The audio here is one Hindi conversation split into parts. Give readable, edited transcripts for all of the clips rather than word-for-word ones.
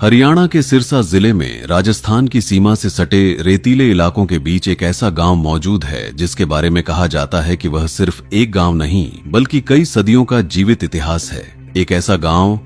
हरियाणा के सिरसा जिले में राजस्थान की सीमा से सटे रेतीले इलाकों के बीच एक ऐसा गांव मौजूद है जिसके बारे में कहा जाता है कि वह सिर्फ एक गांव नहीं बल्कि कई सदियों का जीवित इतिहास है। एक ऐसा गांव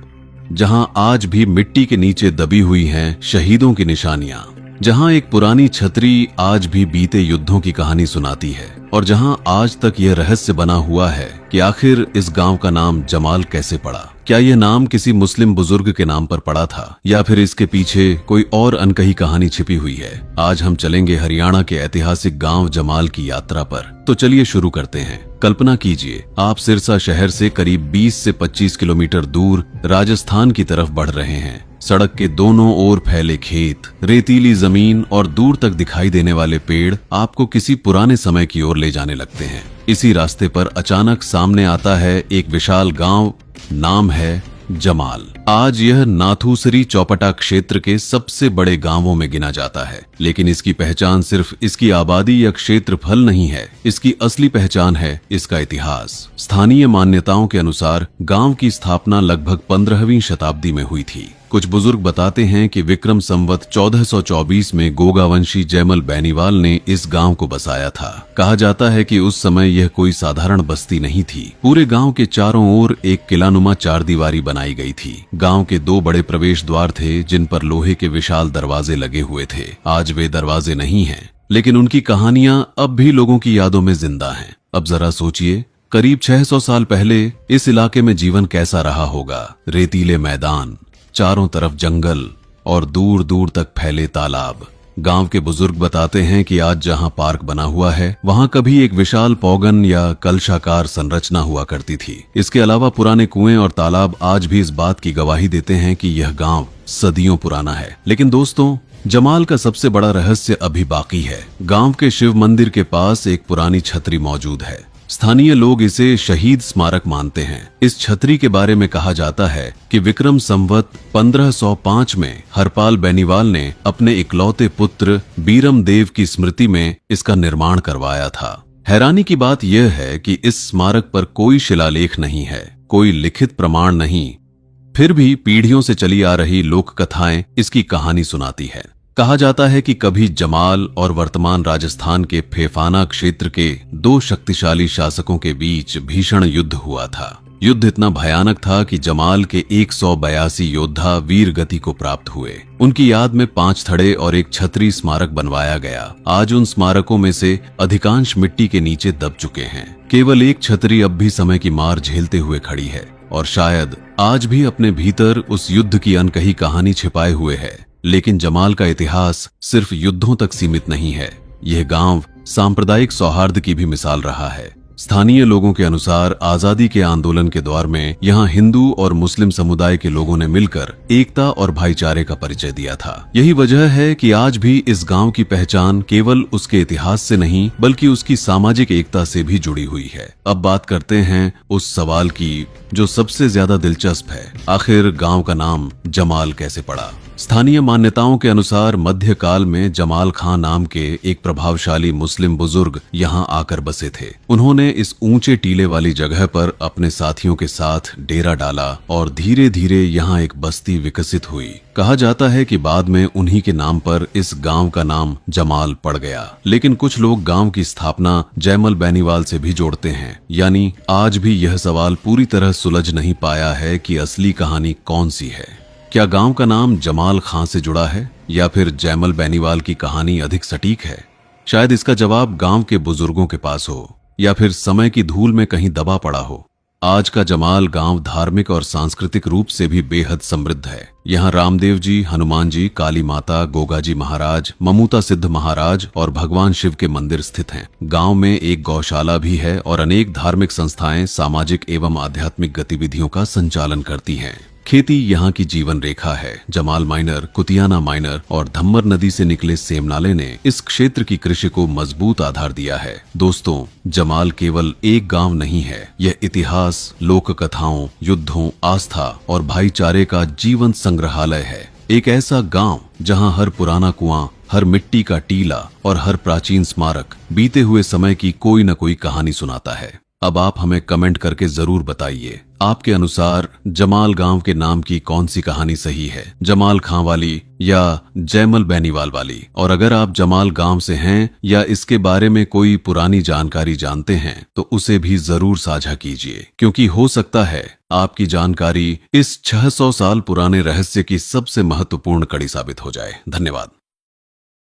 जहां आज भी मिट्टी के नीचे दबी हुई हैं शहीदों की निशानियां, जहां एक पुरानी छतरी आज भी बीते युद्धों की कहानी सुनाती है और जहां आज तक यह रहस्य बना हुआ है कि आखिर इस गांव का नाम जमाल कैसे पड़ा। क्या यह नाम किसी मुस्लिम बुजुर्ग के नाम पर पड़ा था या फिर इसके पीछे कोई और अनकही कहानी छिपी हुई है। आज हम चलेंगे हरियाणा के ऐतिहासिक गांव जमाल की यात्रा पर। तो चलिए शुरू करते हैं। कल्पना कीजिए, आप सिरसा शहर से करीब 20 से 25 किलोमीटर दूर राजस्थान की तरफ बढ़ रहे हैं। सड़क के दोनों ओर फैले खेत, रेतीली जमीन और दूर तक दिखाई देने वाले पेड़ आपको किसी पुराने समय की ओर ले जाने लगते हैं। इसी रास्ते पर अचानक सामने आता है एक विशाल गांव, नाम है जमाल। आज यह नाथूसरी चौपटा क्षेत्र के सबसे बड़े गांवों में गिना जाता है, लेकिन इसकी पहचान सिर्फ इसकी आबादी या क्षेत्रफल नहीं है। इसकी असली पहचान है इसका इतिहास। स्थानीय मान्यताओं के अनुसार गांव की स्थापना लगभग 15वीं शताब्दी में हुई थी। कुछ बुजुर्ग बताते हैं कि विक्रम संवत 1424 में गोगावंशी जयमल बेनीवाल ने इस गांव को बसाया था। कहा जाता है कि उस समय यह कोई साधारण बस्ती नहीं थी। पूरे गांव के चारों ओर एक किलानुमा चारदीवारी बनाई गई थी। गांव के 2 बड़े प्रवेश द्वार थे जिन पर लोहे के विशाल दरवाजे लगे हुए थे। आज वे दरवाजे नहीं हैं, लेकिन उनकी कहानियां अब भी लोगों की यादों में जिंदा हैं। अब जरा सोचिए, करीब 600 साल पहले इस इलाके में जीवन कैसा रहा होगा। रेतीले मैदान, चारों तरफ जंगल और दूर दूर तक फैले तालाब। गांव के बुजुर्ग बताते हैं कि आज जहां पार्क बना हुआ है वहां कभी एक विशाल पौगन या कलशाकार संरचना हुआ करती थी। इसके अलावा पुराने कुएं और तालाब आज भी इस बात की गवाही देते हैं कि यह गांव सदियों पुराना है। लेकिन दोस्तों, जमाल का सबसे बड़ा रहस्य अभी बाकी है। गांव के शिव मंदिर के पास एक पुरानी छतरी मौजूद है। स्थानीय लोग इसे शहीद स्मारक मानते हैं। इस छतरी के बारे में कहा जाता है कि विक्रम संवत 1505 में हरपाल बेनीवाल ने अपने इकलौते पुत्र बीरम देव की स्मृति में इसका निर्माण करवाया था। हैरानी की बात यह है कि इस स्मारक पर कोई शिलालेख नहीं है, कोई लिखित प्रमाण नहीं। फिर भी पीढ़ियों से चली आ रही लोक कथाएं इसकी कहानी सुनाती है। कहा जाता है कि कभी जमाल और वर्तमान राजस्थान के फेफाना क्षेत्र के 2 शक्तिशाली शासकों के बीच भीषण युद्ध हुआ था। युद्ध इतना भयानक था कि जमाल के 182 योद्धा वीर गति को प्राप्त हुए। उनकी याद में 5 थड़े और एक छतरी स्मारक बनवाया गया। आज उन स्मारकों में से अधिकांश मिट्टी के नीचे दब चुके हैं। केवल एक छतरी अब भी समय की मार झेलते हुए खड़ी है और शायद आज भी अपने भीतर उस युद्ध की अनकही कहानी छिपाए हुए है। लेकिन जमाल का इतिहास सिर्फ युद्धों तक सीमित नहीं है। यह गांव सांप्रदायिक सौहार्द की भी मिसाल रहा है। स्थानीय लोगों के अनुसार आजादी के आंदोलन के दौर में यहाँ हिंदू और मुस्लिम समुदाय के लोगों ने मिलकर एकता और भाईचारे का परिचय दिया था। यही वजह है कि आज भी इस गांव की पहचान केवल उसके इतिहास से नहीं बल्कि उसकी सामाजिक एकता से भी जुड़ी हुई है। अब बात करते हैं उस सवाल की जो सबसे ज्यादा दिलचस्प है, आखिर गांव का नाम जमाल कैसे पड़ा। स्थानीय मान्यताओं के अनुसार मध्यकाल में जमाल खान नाम के एक प्रभावशाली मुस्लिम बुजुर्ग यहाँ आकर बसे थे। उन्होंने इस ऊंचे टीले वाली जगह पर अपने साथियों के साथ डेरा डाला और धीरे धीरे यहाँ एक बस्ती विकसित हुई। कहा जाता है कि बाद में उन्हीं के नाम पर इस गांव का नाम जमाल पड़ गया। लेकिन कुछ लोग गांव की स्थापना जयमल बेनीवाल से भी जोड़ते हैं। यानी आज भी यह सवाल पूरी तरह सुलझ नहीं पाया है कि असली कहानी कौन सी है। क्या गांव का नाम जमाल खां से जुड़ा है या फिर जयमल बेनीवाल की कहानी अधिक सटीक है? शायद इसका जवाब गांव के बुजुर्गों के पास हो या फिर समय की धूल में कहीं दबा पड़ा हो। आज का जमाल गांव धार्मिक और सांस्कृतिक रूप से भी बेहद समृद्ध है। यहाँ रामदेव जी, हनुमान जी, काली माता, गोगा जी महाराज, ममूता सिद्ध महाराज और भगवान शिव के मंदिर स्थित हैं। गांव में एक गौशाला भी है और अनेक धार्मिक संस्थाएं सामाजिक एवं आध्यात्मिक गतिविधियों का संचालन करती हैं। खेती यहाँ की जीवन रेखा है। जमाल माइनर, कुतियाना माइनर और धम्मर नदी से निकले सेम नाले ने इस क्षेत्र की कृषि को मजबूत आधार दिया है। दोस्तों, जमाल केवल एक गांव नहीं है, यह इतिहास, लोक कथाओं, युद्धों, आस्था और भाईचारे का जीवंत संग्रहालय है। एक ऐसा गांव जहां हर पुराना कुआं, हर मिट्टी का टीला और हर प्राचीन स्मारक बीते हुए समय की कोई न कोई कहानी सुनाता है। अब आप हमें कमेंट करके जरूर बताइए, आपके अनुसार जमाल गांव के नाम की कौन सी कहानी सही है, जमाल खां वाली या जयमल बेनीवाल वाली। और अगर आप जमाल गांव से हैं या इसके बारे में कोई पुरानी जानकारी जानते हैं तो उसे भी जरूर साझा कीजिए, क्योंकि हो सकता है आपकी जानकारी इस 600 साल पुराने रहस्य की सबसे महत्वपूर्ण कड़ी साबित हो जाए। धन्यवाद।